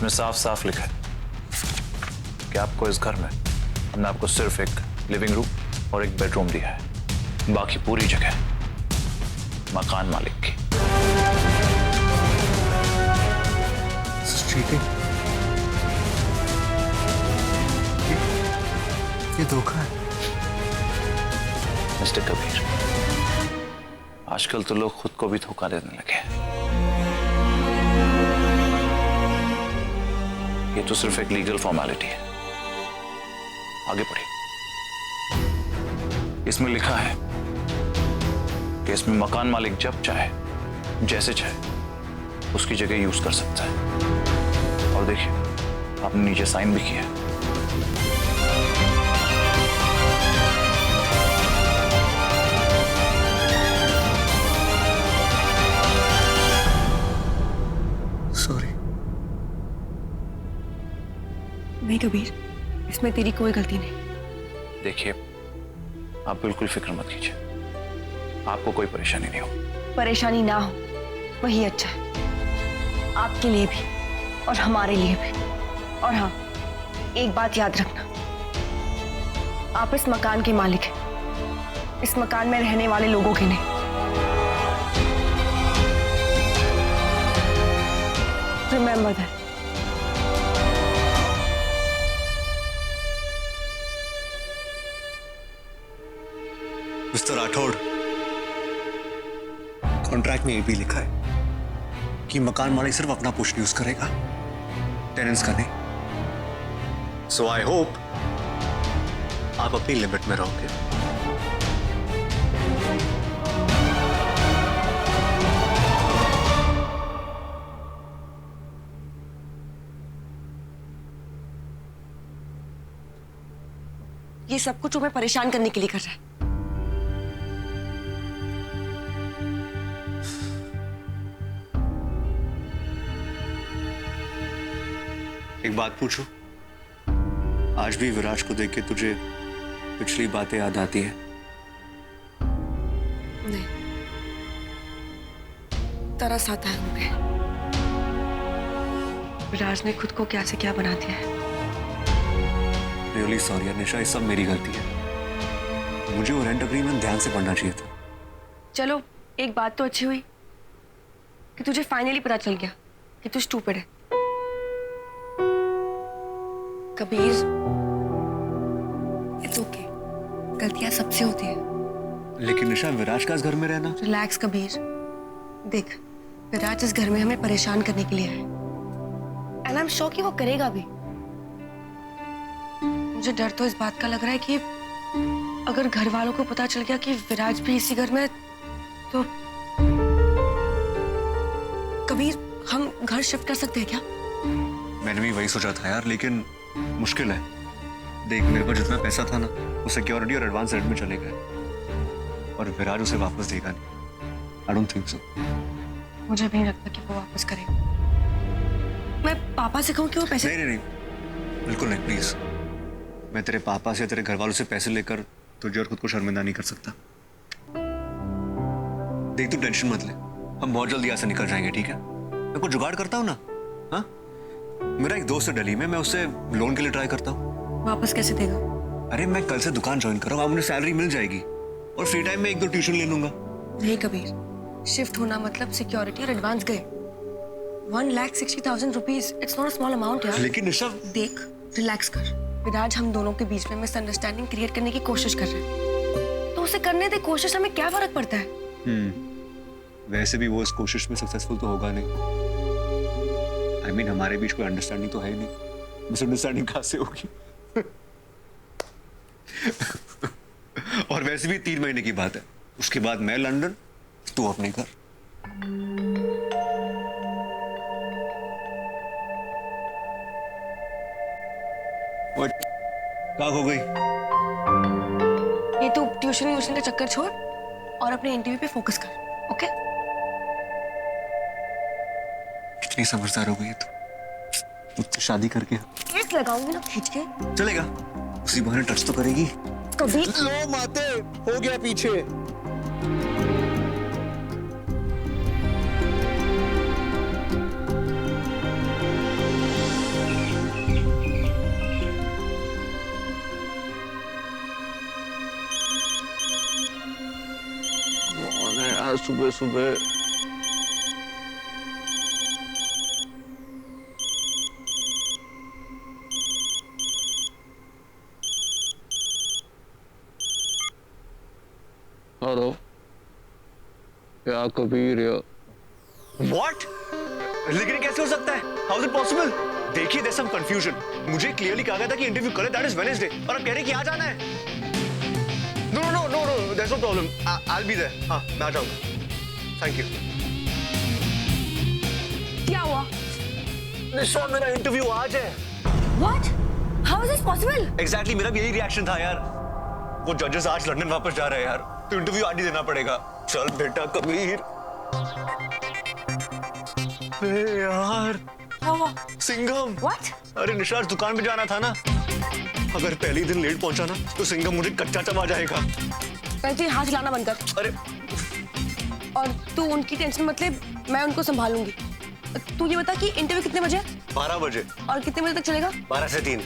इसमें साफ साफ लिखा है कि आपको इस घर में हमने आपको सिर्फ एक लिविंग रूम और एक बेडरूम दिया है, बाकी पूरी जगह मकान मालिक की। ये धोखा है मिस्टर कबीर। आजकल तो लोग खुद को भी धोखा देने लगे हैं। ये तो सिर्फ एक लीगल फॉर्मेलिटी है। आगे बढ़िए। इसमें लिखा है कि इसमें मकान मालिक जब चाहे जैसे चाहे उसकी जगह यूज कर सकता है। और देखिए आपने नीचे साइन भी किया है। सॉरी। नहीं कबीर, इसमें तेरी कोई गलती नहीं। देखिए आप बिल्कुल फिक्र मत कीजिए, आपको कोई परेशानी नहीं हो। परेशानी ना हो वही अच्छा है, आपके लिए भी और हमारे लिए भी। और हाँ, एक बात याद रखना, आप इस मकान के मालिक हैं, इस मकान में रहने वाले लोगों के नहीं। Remember that. Mister Rathore, contract में ये भी लिखा है कि मकान मालिक सिर्फ अपना पोर्शन यूज करेगा, टेनेंट्स का नहीं। सो आई होप आप अपनी लिमिट में रहोगे। ये सब कुछ तुम्हें परेशान करने के लिए कर रहा है। एक बात पूछूं, आज भी विराज को देख के तुझे पिछली बातें याद आती है? नहीं, तरस आता है उनपे। विराज ने खुद को क्या से क्या बना दिया है। रियली सॉरी निशा, ये सब मेरी गलती है। मुझे वो रेंट एग्रीमेंट ध्यान से पढ़ना चाहिए था। चलो, एक बात तो अच्छी हुई कि तुझे फाइनली पता चल गया कि तू स्टूपिड है। कबीर, इट्स ओके, गलतियां सबसे होती है। लेकिन निशा, विराज का इस घर में रहना। रिलैक्स कबीर, देख विराज इस घर में हमें परेशान करने के लिए है, एंड आई एम श्योर कि वो करेगा भी। मुझे डर तो इस बात का लग रहा है कि अगर घर वालों को पता चल गया कि विराज भी इसी घर में, तो कबीर हम घर शिफ्ट कर सकते हैं क्या? मैंने भी वही सोचा था यार, लेकिन मुश्किल है। देख, मेरे पास जितना पैसा था ना, वो सिक्योरिटी और एडवांस रेंट में चले गए, और विराज उसे वापस देगा नहीं। I don't think so. मुझे भी नहीं लगता कि वो वापस करेगा। मैं पापा से कहूँ कि वो पैसे नहीं, नहीं, नहीं, बिल्कुल नहीं, प्लीज। मैं तेरे पापा से, तेरे घर वालों से पैसे लेकर तुझे और खुद को शर्मिंदा नहीं कर सकता। देख, तू टेंशन मत ले, हम बहुत जल्दी यहाँ से निकल जाएंगे, ठीक है? मैं कुछ जुगाड़ करता हूँ ना। हाँ, मेरा एक दोस्त है दिल्ली में, मैं उससे लोन के लिए ट्राई करता हूँ। वापस कैसे देगा? अरे मैं कल से दुकान ज्वाइन कर रहा हूँ, मुझे सैलरी मिल जाएगी और फ्री टाइम में 1-2 ट्यूशन ले लूंगा। नहीं कबीर, शिफ्ट होना मतलब सिक्योरिटी और एडवांस गए। 1,60,000 rupees, it's not a small amount यार। लेकिन निशा, देख, रिलैक्स कर। विराज हम दोनों के बीच में मिसअंडरस्टैंडिंग क्रिएट करने की कोशिश कर रहे हैं, तो उसे करने दे कोशिश, हमें क्या फर्क पड़ता है? वैसे भी वो इस कोशिश में सक्सेसफुल तो होगा नहीं। I mean, हमारे बीच कोई अंडरस्टैंडिंग तो है ही नहीं, मिसअंडरस्टैंडिंग कहाँ से होगी? और वैसे भी 3 महीने की बात है, उसके बाद मैं लंदन, तू अपने घर। क्या हो गई? ये तू ट्यूशन का चक्कर छोड़ और अपने इंटरव्यू पे फोकस कर, ओके? कितनी समझदार हो गई है तू। मुझसे शादी करके केस लगाऊंगी ना खींच के। चलेगा, उसी बहाने टच तो करेगी। कभी लो माते, हो गया पीछे। यार सुबह सुबह। हेलो, क्या कबीर या What? लेकिन ये कैसे हो सकता है? How is it possible? देखिए, there's some confusion. मुझे क्लियरली कहा गया था कि इंटरव्यू करें, that is Wednesday, और आप कह रहे हैं कि आ जाना है। No, there's no problem. I'll be there. हाँ, मैं आ जाऊँगा। Thank you. क्या हुआ? निशा, मेरा इंटरव्यू आज है। What? How is this possible? Exactly, मेरा भी यही रिएक्शन था यार। वो जजेस आज लंदन वापस जा रहे हैं यार, तो इंटरव्यू आज ही देना पड़ेगा। चल बेटा कबीर। यार क्या हुआ? सिंघम। What? अरे निशा, दुकान पे जाना था ना, अगर पहले ही दिन लेट पहुंचा ना तो सिंघम मुझे कच्चा चबा जाएगा। पहले हाथ हिलाना बंद कर। अरे और तू उनकी टेंशन मत ले, मैं उनको संभालूंगी। तू ये बता कि इंटरव्यू कितने बजे? 12 बजे। और कितने बजे तक चलेगा? 12 से 3।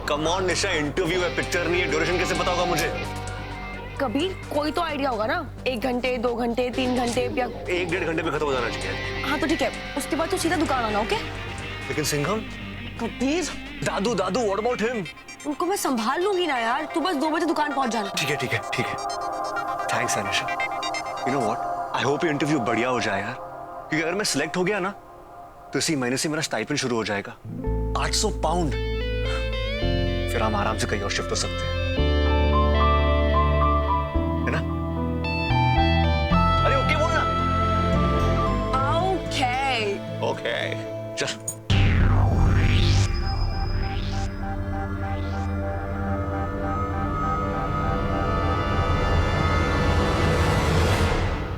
कम ऑन निशा, इंटरव्यू है, पिक्चर नहीं है, ड्यूरेशन कैसे पता होगा मुझे? कबीर, कोई तो आइडिया होगा ना? 1 घंटे, 2 घंटे, 3 घंटे या 1-1.5 घंटे में खत्म हो जाना चाहिए। हाँ तो ठीक है, उसके बाद तो सीधा दुकान आना। ओके लेकिन सिंघम, कबीर, दादू व्हाट अबाउट हिम? उनको मैं संभाल लूंगी ना यार, तू बस 2 बजे दुकान पहुंच जाना। ठीक है। Thanks Anisha. You know what, I hope ये इंटरव्यू बढ़िया हो जाए यार, क्योंकि अगर मैं सिलेक्ट हो गया ना तो इसी महीने से मेरा स्टाइपेंड शुरू हो जाएगा, 800 पाउंड। फिर हम आराम से कहीं और शिफ्ट हो सकते हैं, है ना? अरे ओके बोलना। ओके चल।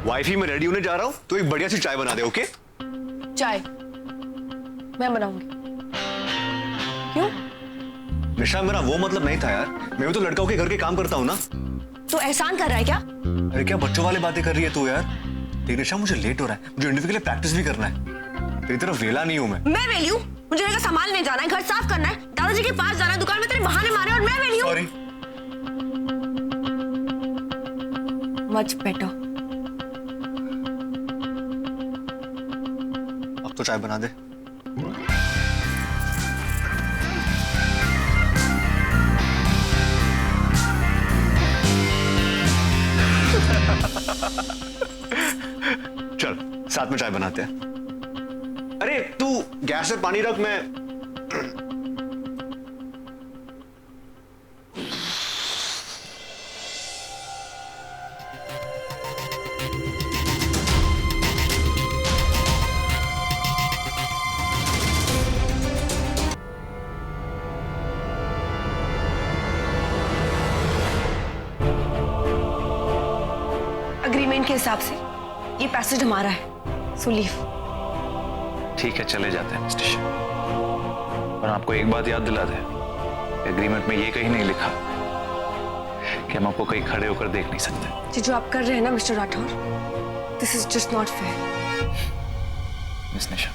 वाइफी में रेडी होने जा रहा हूं, तो एक बढ़िया सी चाय बना दे। ओके? चाय मैं बनाऊंगी। क्यों? निशा, मेरा वो मतलब नहीं था यार, मैं भी तो लड़काओं के घर के काम करता हूँ ना। तो एहसान कर रहा है क्या? अरे क्या बच्चों वाली बातें कर रही है तू यार? देख निशा, मुझे लेट हो रहा है, मुझे इंटरव्यू के लिए प्रैक्टिस भी करना है। तेरी तरफ वेला नहीं हूं मैं वेली हूँ? मुझे घर का सामान ले जाना है, घर साफ करना है, दादाजी के पास जाना है, दुकान में तेरे बहाने मारे, और मैं वेली हूँ? सॉरी। Much better. अब तो चाय बना दे। चल साथ में चाय बनाते हैं। अरे तू गैस पे पानी रख, मैं अग्रीमेंट के हिसाब से ये पैसेज हमारा है, सो लीव। ठीक है, चले जाते हैं स्टेशन। पर आपको एक बात याद दिला दे, एग्रीमेंट में ये कहीं नहीं लिखा कि हम आपको कहीं खड़े होकर देख नहीं सकते। जो आप कर रहे हैं ना mister Rathore, this is just not fair. Miss Nisha,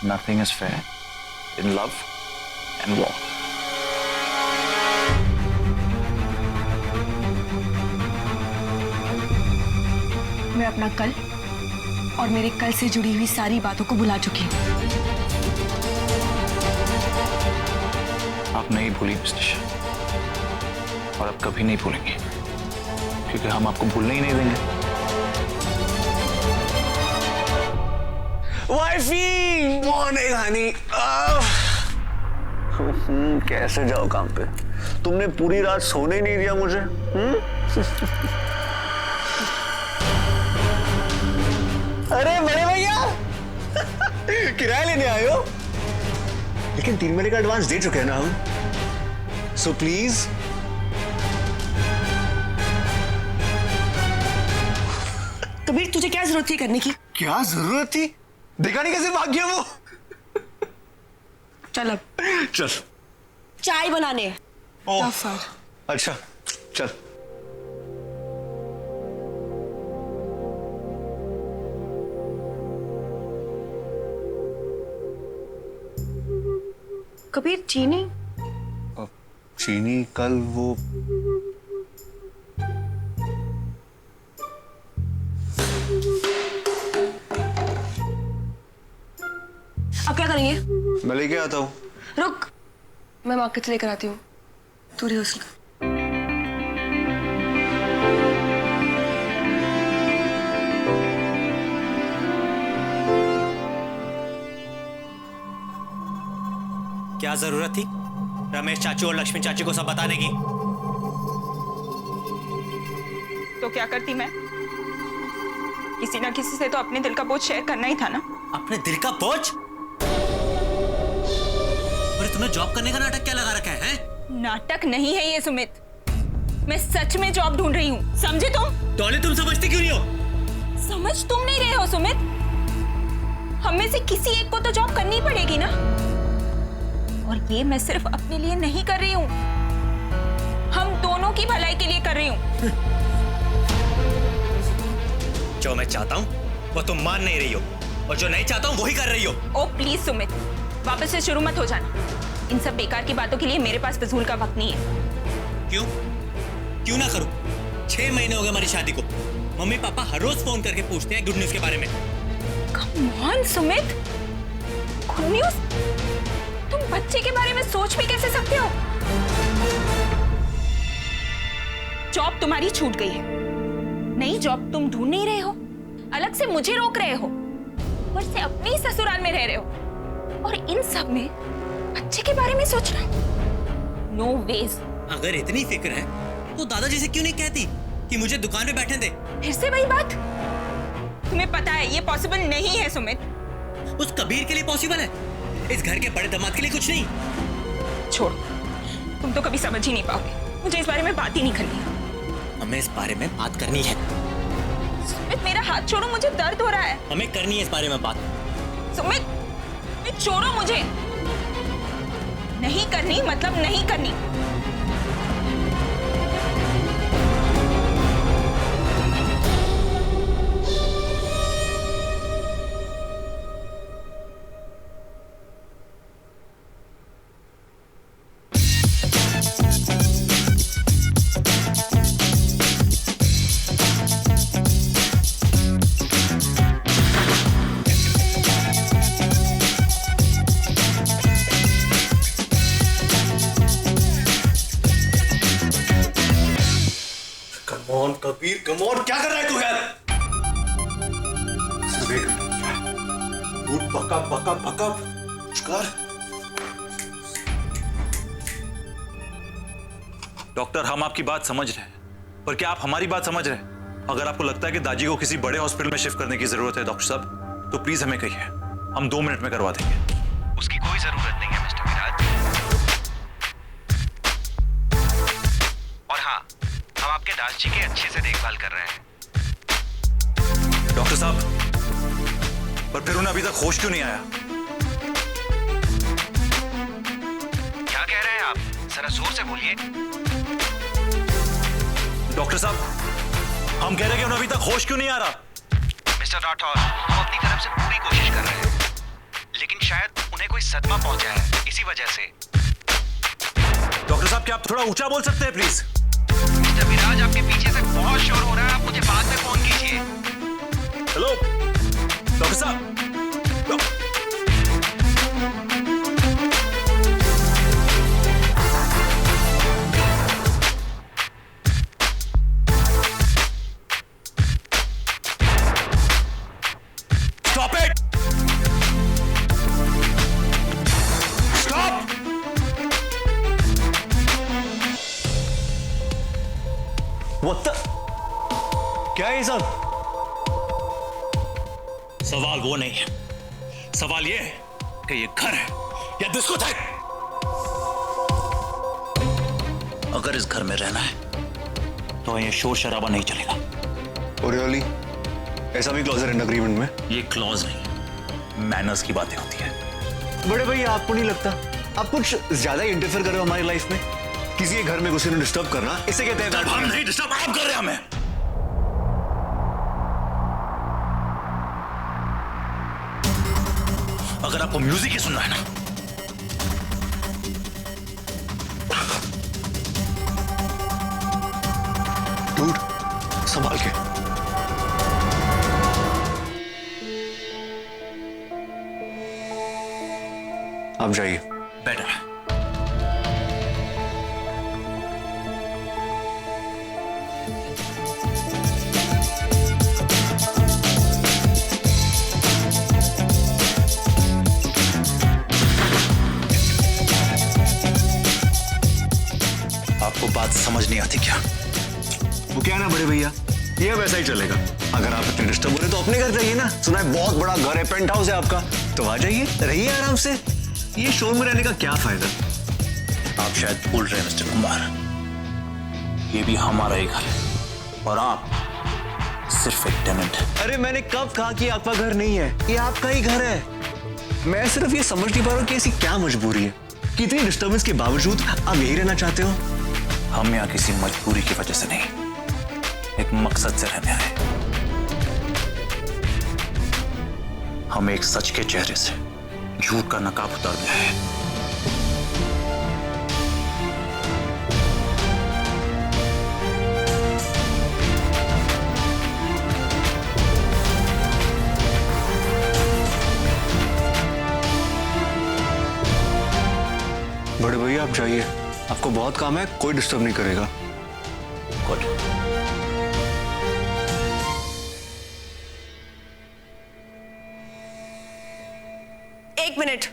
nothing is fair in love and war. मैं अपना कल और मेरे कल से जुड़ी हुई सारी बातों को भुला चुकी हूँ। आप नहीं भूली मिस निशा, और अब कभी नहीं भूलेंगे, क्योंकि हम आपको भूलने ही नहीं देंगे। Wifey, morning Honey. कैसे जाओ काम पे? तुमने पूरी रात सोने ही नहीं दिया मुझे। अरे बड़े भैया, किराया लेने आए हो? लेकिन 3 महीने का एडवांस दे चुके हैं ना हम, सो प्लीज। कबीर, तुझे क्या जरूरत थी करने की? क्या जरूरत थी? देखा नहीं कैसे भाग गया वो? चल अब चल चाय बनाने। ओह, अच्छा चल। कबीर, चीनी? चीनी कल वो मैं लेके आता हूँ। रुक, मैं मार्केट से लेकर आती हूँ, तू रिहर्सल कर। क्या जरूरत थी रमेश चाचू और लक्ष्मी चाचू को सब बताने की? तो क्या करती मैं? किसी ना किसी से तो अपने दिल का बोझ शेयर करना ही था ना। अपने दिल का बोझ? अरे तुमने जॉब करने का नाटक क्या लगा रखा है? नाटक नहीं है ये सुमित, मैं सच में जॉब ढूंढ रही हूँ, समझे तुम? टॉली तुम समझते क्यों नहीं हो? समझ तुम नहीं रहे हो सुमित, हम में से किसी एक को तो जॉब करनी पड़ेगी ना। और ये मैं सिर्फ अपने लिए नहीं कर रही हूँ, हम दोनों की भलाई के लिए कर रही हूँ। जो मैं चाहता हूँ वो तुम मान नहीं रही हो, और जो नहीं चाहता हूँ वही कर रही हो। ओ प्लीज सुमित, वापस से शुरू मत हो जाना। इन सब बेकार की बातों के लिए मेरे पास फिजूल का वक्त नहीं है। क्यों? क्यों ना करूं? 6 महीने हो गए हमारी शादी को। मम्मी पापा हर रोज फोन करके पूछते हैं गुड न्यूज के बारे में। Come on Sumit, good news? तुम बच्चे के बारे में सोच भी कैसे सकते हो? जॉब तुम्हारी छूट गई है, नई जॉब तुम ढूंढ नहीं रहे हो, अलग से मुझे रोक रहे हो, ऊपर से अपने ही ससुराल में रह रहे हो, और इन सब में बच्चे के बारे में सोचना? No ways. अगर इतनी फिक्र है तो दादाजी से क्यों नहीं कहती कि मुझे दुकान पे बैठने दे? फिर से वही बात? तुम्हें पता है ये पॉसिबल नहीं है सुमित। उस कबीर के लिए पॉसिबल है, इस घर के बड़े दामाद के लिए कुछ नहीं। छोड़, तुम तो कभी समझ ही नहीं पाओगे, मुझे इस बारे में बात ही नहीं करनी। हमें इस बारे में बात करनी है। सुमित मेरा हाथ छोड़ो, मुझे दर्द हो रहा है। हमें करनी है इस बारे में बात। सुमित छोड़ो मुझे। नहीं करनी मतलब नहीं करनी। कमॉन कबीर, कमॉन, क्या कर रहा है तू यार? पका पका पका कर। डॉक्टर, हम आपकी बात समझ रहे हैं, पर क्या आप हमारी बात समझ रहे हैं? अगर आपको लगता है कि दादी को किसी बड़े हॉस्पिटल में शिफ्ट करने की जरूरत है डॉक्टर साहब, तो प्लीज हमें कहिए, हम 2 मिनट में करवा देंगे। उसकी कोई जरूरत नहीं है मिस्टर विराज। और हाँ, हम आपके दास जी की अच्छे से देखभाल कर रहे हैं। डॉक्टर साहब, पर फिर उन्हें अभी तक होश क्यों नहीं आया? क्या कह रहे हैं आप? जरा जोर से बोलिए। डॉक्टर साहब, हम कह रहे हैं कि उन्हें अभी तक होश क्यों नहीं आ रहा? मिस्टर राठौर, हम अपनी तरफ से पूरी कोशिश कर रहे हैं, लेकिन शायद उन्हें कोई सदमा पहुंचा है, इसी वजह से। डॉक्टर साहब, क्या आप थोड़ा ऊंचा बोल सकते हैं प्लीज? मिस्टर विराज, आपके पीछे से बहुत शोर हो रहा है, आप मुझे बाद में फोन कीजिए। हेलो डॉक्टर साहब। Stop it! Stop! What the? क्या है ये सब? सवाल वो नहीं है, सवाल ये है कि ये घर है या डिस्कोथेक। अगर इस घर में रहना है तो ये शोर शराबा नहीं चलेगा। ओरियोली, ऐसा भी क्लॉज है रेंट एग्रीमेंट में? ये क्लॉज नहीं, मैनर्स की बातें होती है। बड़े भाई, आपको नहीं लगता आप कुछ ज्यादा ही इंटरफेयर कर रहे हो हमारी लाइफ में? किसी के घर में किसी ने डिस्टर्ब करना, इसे कहते हैं। हम नहीं डिस्टर्ब, आप कर रहे हैं हमें। अगर आपको म्यूजिक ही सुनना है ना, डूड, संभाल के। आप जाइए। बेटर। आपको बात समझ नहीं आती क्या? वो क्या है ना बड़े भैया, ये वैसा ही चलेगा। अगर आप इतने डिस्टर्ब हो रहे तो अपने घर जाइए ना। सुना है बहुत बड़ा घर है, पेंट हाउस है आपका, तो आ जाइए, रहिए आराम से। ये शोर में रहने का क्या फायदा? आप शायद भूल रहे हैं मिस्टर कुमार, ये भी हमारा ही घर है और आप सिर्फ एक टेनेंट है। अरे मैंने कब कहा कि आपका घर नहीं है? ये आपका ही घर है। मैं सिर्फ ये समझ नहीं पा रहा हूँ कि ऐसी क्या मजबूरी है कि इतनी डिस्टर्बेंस के बावजूद आप यही रहना चाहते हो। हम यहाँ किसी मजबूरी की वजह से नहीं, एक मकसद से रहने आए। हम एक सच के चेहरे से झूठ का नकाब उतारने आए हैं। बड़े भैया आप जाइए, आपको बहुत काम है, कोई डिस्टर्ब नहीं करेगा। गुड। एक मिनट।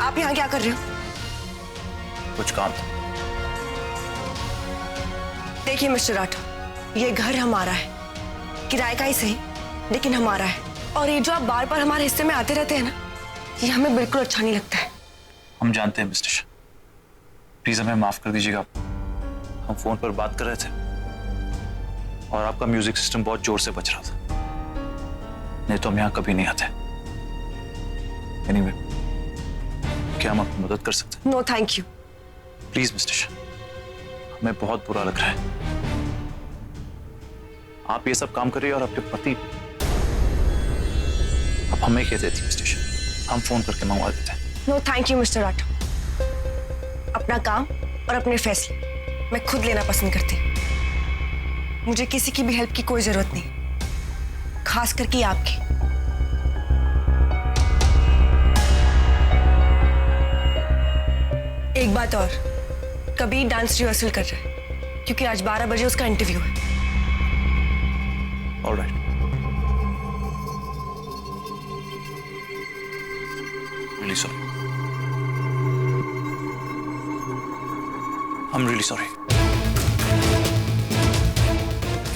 आप यहाँ क्या कर रहे हो? कुछ काम था। देखिए मिस्टर राठौर, ये घर हमारा है, किराए का ही सही लेकिन हमारा है। और ये जो आप बार बार हमारे हिस्से में आते रहते हैं ना, ये हमें बिल्कुल अच्छा नहीं लगता है। हम जानते हैं मिस्टर शाह, प्लीज हमें माफ कर दीजिएगा। हम फोन पर बात कर रहे थे और आपका म्यूजिक सिस्टम बहुत जोर से बज रहा था, नहीं तो हम यहाँ कभी नहीं आते। एनीवे, क्या हम आपकी मदद कर सकते हैं? No thank you. Please mister Shah, हमें बहुत बुरा लग रहा है। आप ये सब काम करिए और आपके पति आप हमें कह देती मिस्टर शाह, हम फोन करके मंगवा देते हैं। No thank you mister Rathore. अपना काम और अपने फैसले मैं खुद लेना पसंद करती हूँ। मुझे किसी की भी हेल्प की कोई जरूरत नहीं, खास करके आपकी। एक बात और, कबीर डांस रिहर्सल कर रहा है क्योंकि आज 12 बजे उसका इंटरव्यू है। Alright. Really sorry. I am really sorry.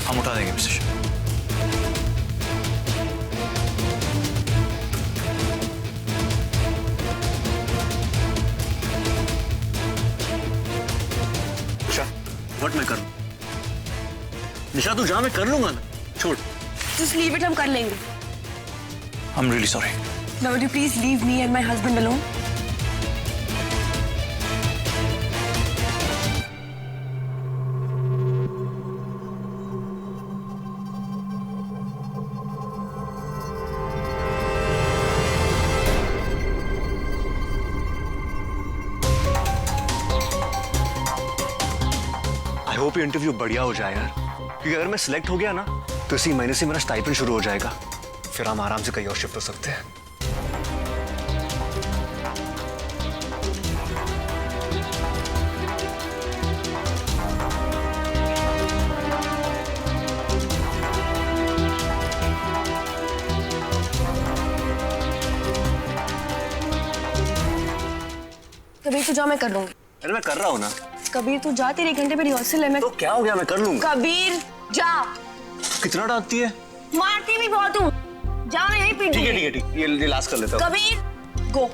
हम उठा देंगे मिस्टर शाह। व्हाट मैं करूं? निशा तू जा, मैं कर लूंगा ना, छोड़। Just leave it, हम कर लेंगे। I am really sorry. Now would you please leave me and my husband alone? I hope ये इंटरव्यू बढ़िया हो जाए यार, क्योंकि अगर मैं सिलेक्ट हो गया ना तो इसी महीने से मेरा स्टाइपेंड शुरू हो जाएगा, फिर हम आराम से कहीं और शिफ्ट हो सकते हैं। कबीर तू जा, मैं कर लूंगी। अरे मैं कर रहा हूँ ना। कबीर तू जा, तेरे 1 घंटे पे रिहर्सल है। मैं तो क्या हो गया, मैं कर लूंगा। कबीर जा। कितना डांटती है? मारती भी बहुत हूँ। जा, मैं यहीं पीटूंगी। ठीक है ठीक है ठीक है, ये लास्ट कर लेता हूँ। कबीर गो।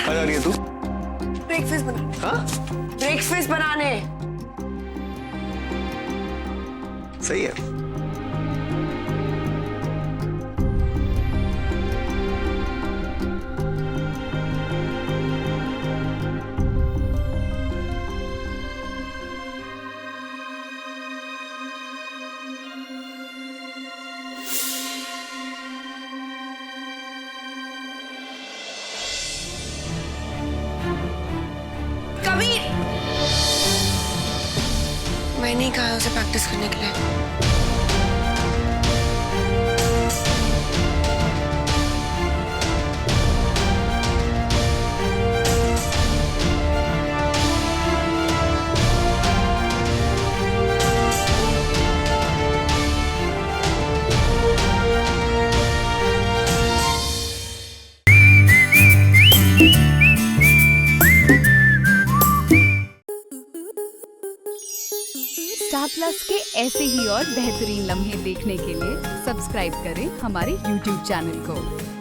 आ जा रही है तू? ब्रेकफास्ट बना। हाँ ब्रेकफास्ट बनाने। सही है। मैंने ही कहा है उसे प्रैक्टिस करने के लिए। स्टार प्लस के ऐसे ही और बेहतरीन लम्हे देखने के लिए सब्सक्राइब करें हमारे YouTube चैनल को।